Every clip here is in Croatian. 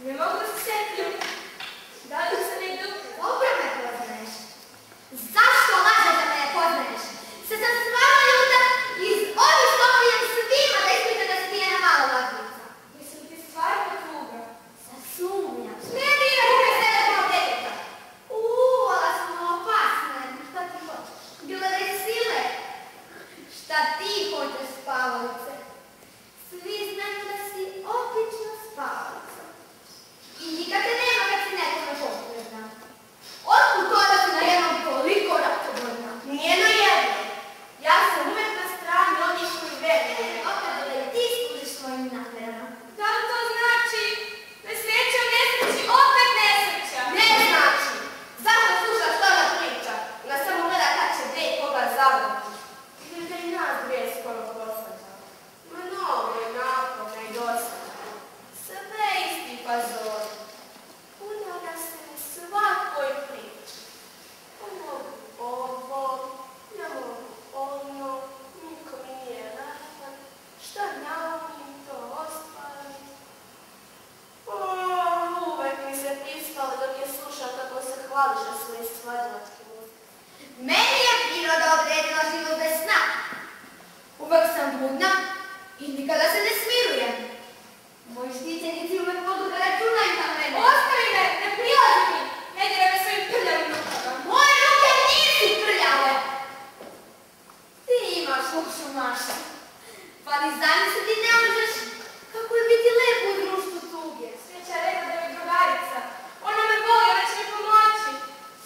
Ne mogu da se sjetim. Da li se negdje? Dobro me poznaješ. Zašto lažeš da me ne poznaješ? Se sam stvarno ljuta i ovih slovijem svima da ispričam da si ti jedna mala lažnica. Mislim ti stvarno tuga. Sad sumnjam. Ne dira ruke sebe kao djeteta. Ala smo opasne. Šta ti hoćeš? Bila da je sile. Šta ti hoćeš, spavalice? Svi znaju da si obična spavalica. I nikad te nema kad si nekome poštena. Otkud to da si na jednom toliko ratoborna? Nije na jedno. Ja sam uvijek na strani onih koji veruju. Opet da i ti služiš svojim namjerama. Da li to znači nesreća u nesreći, opet nesreća? Ne znači. Zašto slušaš što ona priča? Ona samo gleda kad će gdje i koga zavrti. Ili da i nas dvije skoro posvađa. Ma mnogo je naporno i dosadno. Sve isti pazor. Udara se u svakoj priči. Pa mogu ovo, ja mogu ono, niko mi nije ravan. Šta naumim, to ostvari. Uvek mi se pispali dok je slušao kako se hvališ o svojim svađačkim ustima. Meni je priroda odredila život bez sna. Uvek sam budna i nikada se ne smirujem. Moji štićenici uvek mogu da računaju na mene. Ostavi me, ne prilazi mi, ne dira me svojim prljavim rukama. Moje ruke nisu prljave. Ti imaš lukšu mašu. Pa ni zamisliti ne možeš kako je biti lepo u društvu tuge. Sreća je rekla da mi je drugarica. Ona me voli, ona će mi pomoći.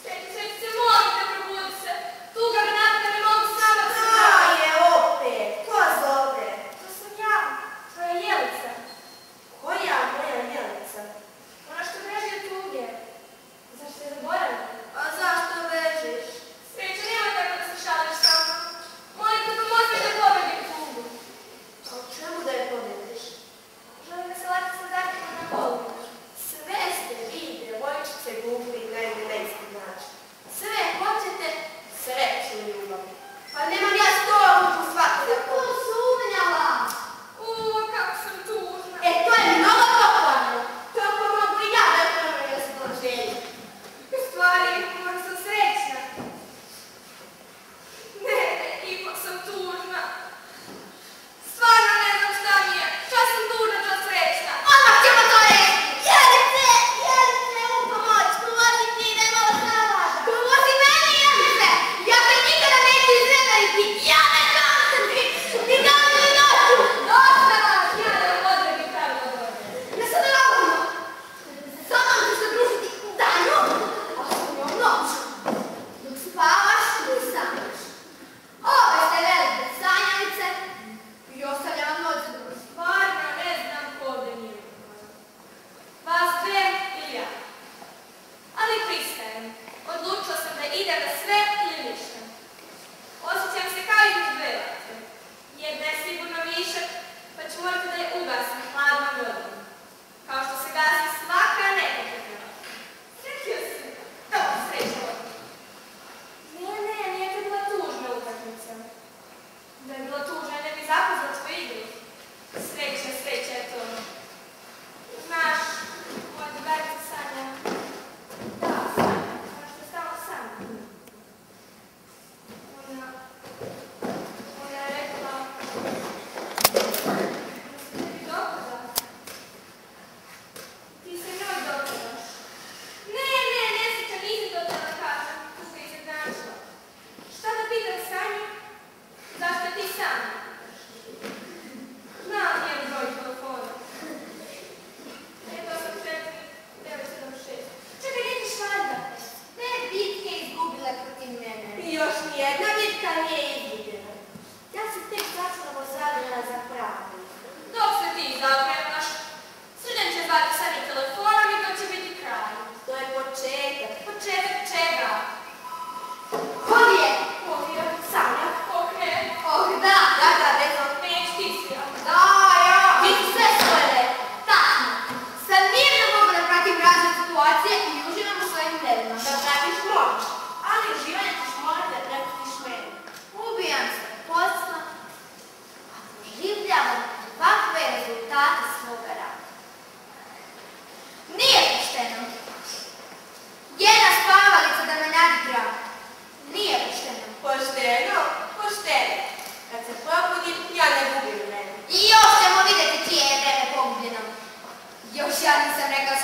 Sreća se, molim te, probudi se. Tuga me napad da ne mogu sama se Da je opet, ko zove? To sam ja, tvoja Jelica. Koja moja Jelica? Ona što beži od tuge. Zašto je zaboravila? A zašto bežiš? Sreća, nemoj tako da se šališ sa mnom. Molim te, pomozi mi da pobedim tugu. A o čemu ja nisam rekla